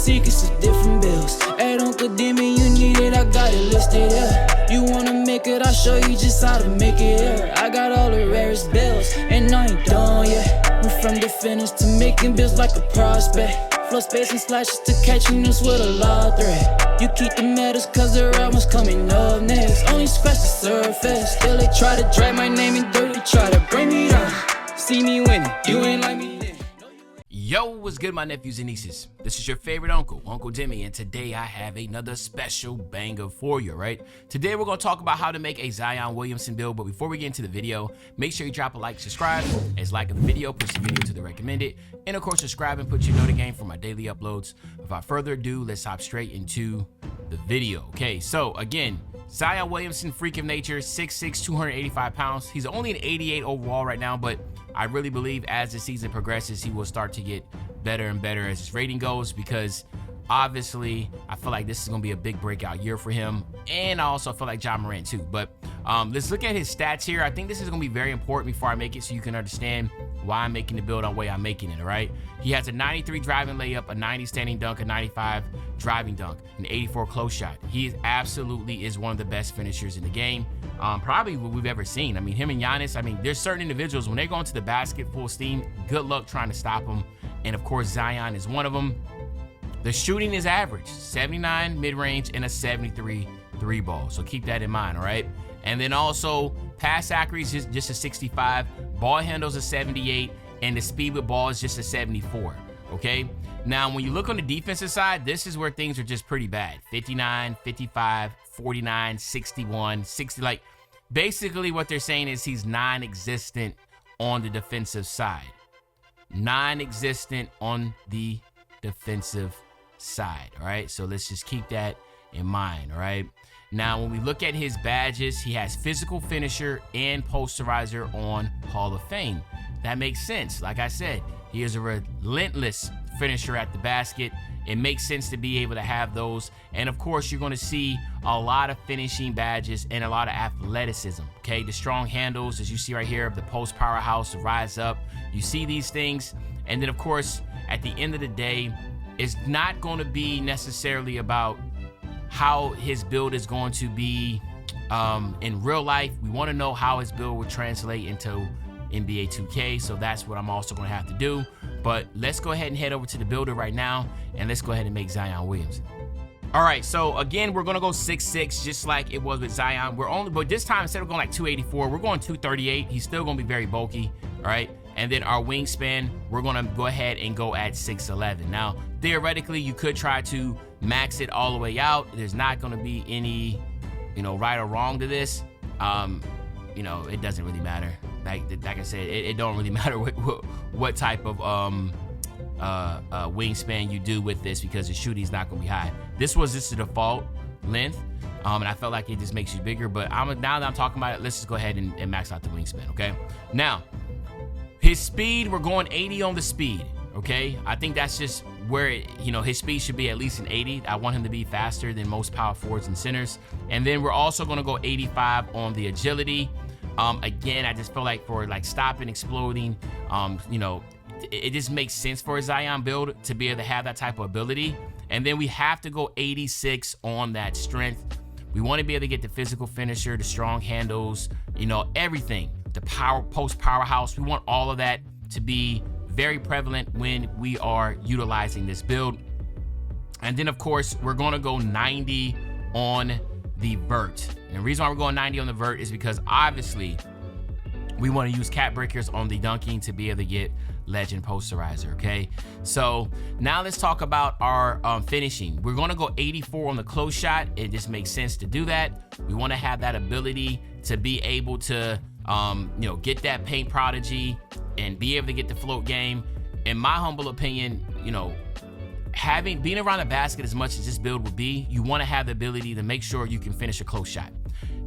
secrets of different bills. At Uncle Demi, you need it, I got it listed here. You wanna make it, I'll show you just how to make it here. I got all the rarest bills, and I ain't done yet. Went from the finish to making bills like a prospect. Flow space and slashes to catching us with a lot of threat. You keep the medals cause the right one's coming up next. Only scratch the surface. Still they try to drag my name in dirt, they try to bring me down. See me winning, you ain't like me then. Yo, what's good, my nephews and nieces? This is your favorite uncle, Uncle Demi, and today I have another special banger for you, right? Today we're going to talk about how to make a Zion Williamson build, but before we get into the video, make sure you drop a like, subscribe, as liking the video, push the video to the recommended, and of course subscribe and put your note again for my daily uploads. Without further ado, let's hop straight into the video. Okay, so again, Zion Williamson, freak of nature, 6'6", 285 pounds. He's only an 88 overall right now, but I really believe as the season progresses, he will start to get better and better as his rating goes, because obviously I feel like this is going to be a big breakout year for him. And I also feel like Ja Morant too. But let's look at his stats here. I think this is going to be very important before I make it so you can understand why I'm making the build on the way I'm making it, all right? He has a 93 driving layup, a 90 standing dunk, a 95 driving dunk, an 84 close shot. He absolutely is one of the best finishers in the game, probably what we've ever seen. I mean, him and Giannis, I mean, there's certain individuals, when they go into the basket full steam, good luck trying to stop them. And of course, Zion is one of them. The shooting is average, 79 mid-range and a 73 three ball. So keep that in mind, all right? And then also pass accuracy is just a 65, ball handles a 78, and the speed with ball is just a 74, okay? Now, when you look on the defensive side, this is where things are just pretty bad. 59, 55, 49, 61, 60. Like, basically what they're saying is he's non-existent on the defensive side. Non-existent on the defensive side, all right? So let's just keep that in mind, all right? Now, when we look at his badges, he has physical finisher and posterizer on Hall of Fame. That makes sense. Like I said, he is a relentless finisher at the basket. It makes sense to be able to have those. And of course, you're going to see a lot of finishing badges and a lot of athleticism, okay? The strong handles, as you see right here, the post powerhouse, the rise up. You see these things. And then, of course, at the end of the day, it's not going to be necessarily about how his build is going to be in real life. We want to know how his build will translate into NBA 2K, so that's what I'm also going to have to do. But let's go ahead and head over to the builder right now, and let's go ahead and make Zion Williamson. All right, so again, we're going to go 6'6", just like it was with Zion. But this time, instead of going like 284, we're going 238. He's still going to be very bulky, all right? And then our wingspan, we're going to go ahead and go at 6'11". Now, theoretically, you could try to max it all the way out. There's not going to be any, right or wrong to this. It doesn't really matter. Like I said, it don't really matter what type of wingspan you do with this, because the shooting is not going to be high. This was just the default length, and I felt like it just makes you bigger. But now that I'm talking about it, let's just go ahead and max out the wingspan, okay? Now, his speed, we're going 80 on the speed, okay? I think that's just where his speed should be at least an 80. I want him to be faster than most power forwards and centers. And then we're also going to go 85 on the agility. Again, I just feel like for like stopping, exploding, it just makes sense for a Zion build to be able to have that type of ability. And then we have to go 86 on that strength. We want to be able to get the physical finisher, the strong handles, everything, the post powerhouse. We want all of that to be very prevalent when we are utilizing this build. And then of course, we're going to go 90 on the vert. And the reason why we're going 90 on the vert is because obviously we want to use cap breakers on the dunking to be able to get legend posterizer, okay? So now let's talk about our finishing. We're going to go 84 on the close shot. It just makes sense to do that. We want to have that ability to be able to get that paint prodigy and be able to get the float game. In my humble opinion, being around the basket as much as this build would be, you want to have the ability to make sure you can finish a close shot.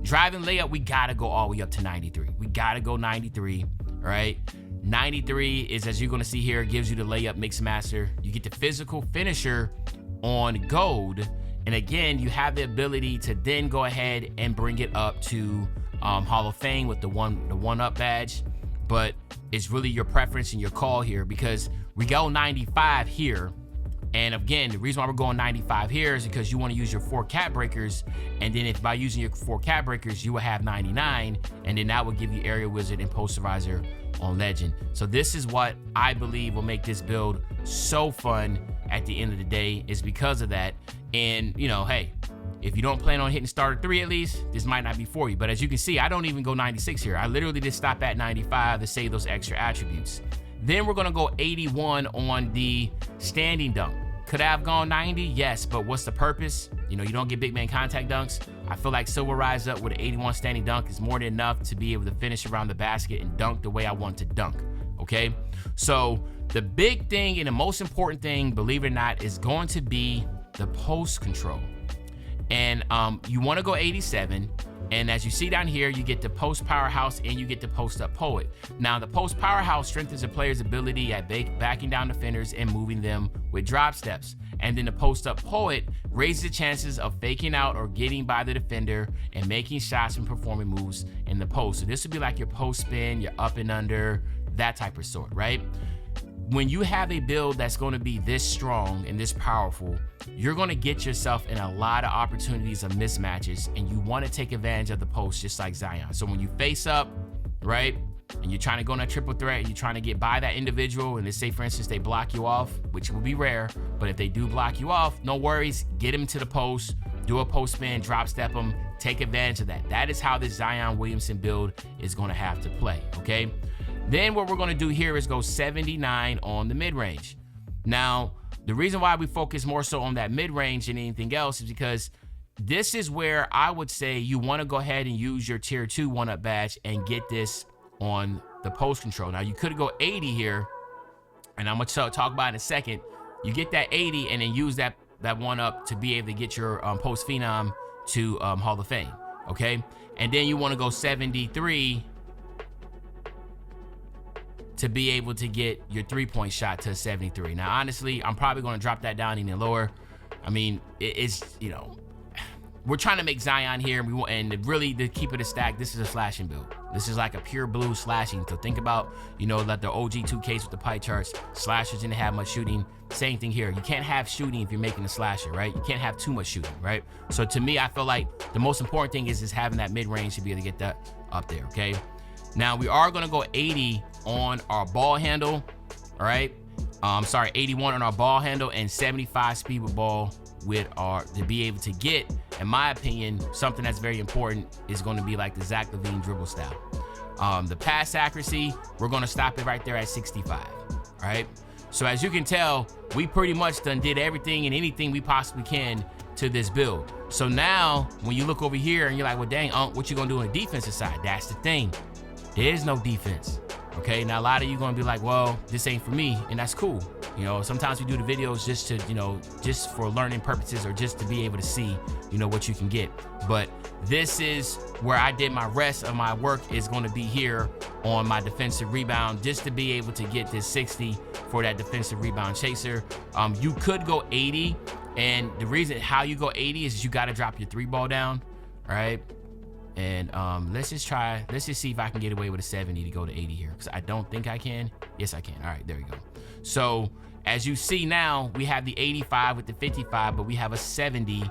Driving layup, we got to go all the way up to 93. We got to go 93, all right? 93 is, as you're going to see here, gives you the layup mix master. You get the physical finisher on gold. And again, you have the ability to then go ahead and bring it up to Hall of Fame with the one up badge. But it's really your preference and your call here, because we go 95 here, And again, the reason why we're going 95 here is because you want to use your 4 cap breakers, and then if by using your 4 cap breakers, you will have 99, and then that will give you Area Wizard and Posterizer on Legend. So this is what I believe will make this build so fun at the end of the day, is because of that. And you know, hey, if you don't plan on hitting starter 3 at least, this might not be for you. But as you can see, I don't even go 96 here. I literally just stop at 95 to save those extra attributes. Then we're gonna go 81 on the standing dunk. Could I have gone 90? Yes, but what's the purpose? You know, you don't get big man contact dunks. I feel like Silver Rise Up with an 81 standing dunk is more than enough to be able to finish around the basket and dunk the way I want to dunk, okay? So the big thing and the most important thing, believe it or not, is going to be the post control. And you wanna go 87. And as you see down here, you get the post powerhouse and you get the post up poet. Now the post powerhouse strengthens a player's ability at backing down defenders and moving them with drop steps. And then the post up poet raises the chances of faking out or getting by the defender and making shots and performing moves in the post. So this would be like your post spin, your up and under, that type of sort, right? When you have a build that's going to be this strong and this powerful, you're going to get yourself in a lot of opportunities of mismatches, and you want to take advantage of the post just like Zion. So when you face up, right, and you're trying to go on a triple threat and you're trying to get by that individual, and let's say for instance they block you off, which will be rare, but if they do block you off, no worries, get them to the post, do a post spin, drop step them, take advantage of that. That is how this Zion Williamson build is going to have to play, okay? Then what we're going to do here is go 79 on the mid-range. Now, the reason why we focus more so on that mid-range than anything else is because this is where I would say you want to go ahead and use your tier 2 1-up badge and get this on the post control. Now, you could go 80 here, and I'm going to talk about it in a second. You get that 80 and then use that 1-up to be able to get your post phenom to Hall of Fame, okay? And then you want to go 73 to be able to get your 3-point shot to 73. Now, honestly, I'm probably going to drop that down even lower. I mean, it's, you know, we're trying to make Zion here, and really to keep it a stack, this is a slashing build. This is like a pure blue slashing. So think about, you know, like the OG 2Ks with the pie charts. Slashers didn't have much shooting. Same thing here. You can't have shooting if you're making a slasher, right? You can't have too much shooting, right? So to me, I feel like the most important thing is having that mid-range to be able to get that up there, okay? Now, we are going to go 80 on our ball handle, all right? 81 on our ball handle and 75 speed with ball with our, to be able to get, in my opinion, something that's very important is going to be like the Zach LaVine dribble style. The pass accuracy, we're going to stop it right there at 65, all right? So as you can tell, we pretty much done did everything and anything we possibly can to this build. So now, when you look over here and you're like, well, dang, what you going to do on the defensive side? That's the thing. There is no defense. Okay, now a lot of you gonna be like, well, this ain't for me, and that's cool. You know, sometimes we do the videos just to, you know, just for learning purposes or just to be able to see, you know, what you can get. But this is where I did my rest of my work is gonna be here on my defensive rebound, just to be able to get this 60 for that defensive rebound chaser. You could go 80, and the reason how you go 80 is you gotta drop your 3-ball down, all right? And let's just see if I can get away with a 70 to go to 80 here, because I don't think I can. Yes, I can. All right, there we go. So as you see now, we have the 85 with the 55, but we have a 70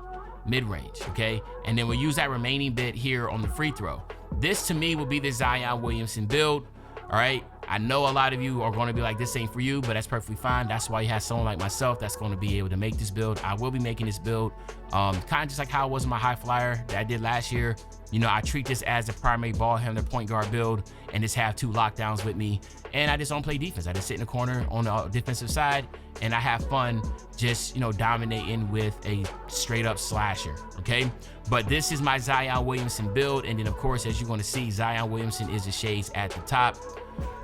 mid-range, okay? And then we'll use that remaining bit here on the free throw. This to me will be the Zion Williamson build, all right? I know a lot of you are going to be like, this ain't for you, but that's perfectly fine. That's why you have someone like myself that's going to be able to make this build. I will be making this build kind of just like how it was in my high flyer that I did last year. You know, I treat this as a primary ball handler point guard build and just have 2 lockdowns with me. And I just don't play defense. I just sit in the corner on the defensive side and I have fun just, you know, dominating with a straight up slasher, okay? But this is my Zion Williamson build. And then of course, as you're going to see, Zion Williamson is the shades at the top.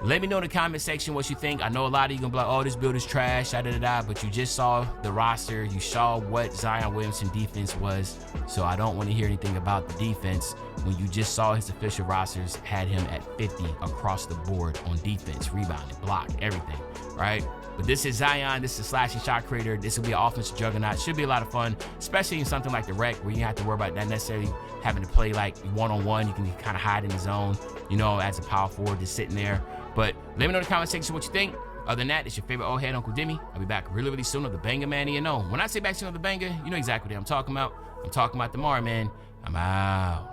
Let me know in the comment section what you think. I know a lot of you gonna be like, oh, this build is trash, but you just saw the roster. You saw what Zion Williamson defense was. So I don't want to hear anything about the defense when you just saw his official rosters had him at 50 across the board on defense, rebounding, block, everything, right? But this is Zion. This is slashing shot creator. This will be an offensive juggernaut. Should be a lot of fun, especially in something like the rec where you have to worry about not necessarily having to play like one-on-one. You can kind of hide in the zone, you know, as a power forward just sitting there. But let me know in the comment section what you think. Other than that, it's your favorite old head, Uncle Demi. I'll be back really, really soon with the banger, man. You know, when I say back soon with the banger, you know exactly what I'm talking about. I'm talking about tomorrow, man. I'm out.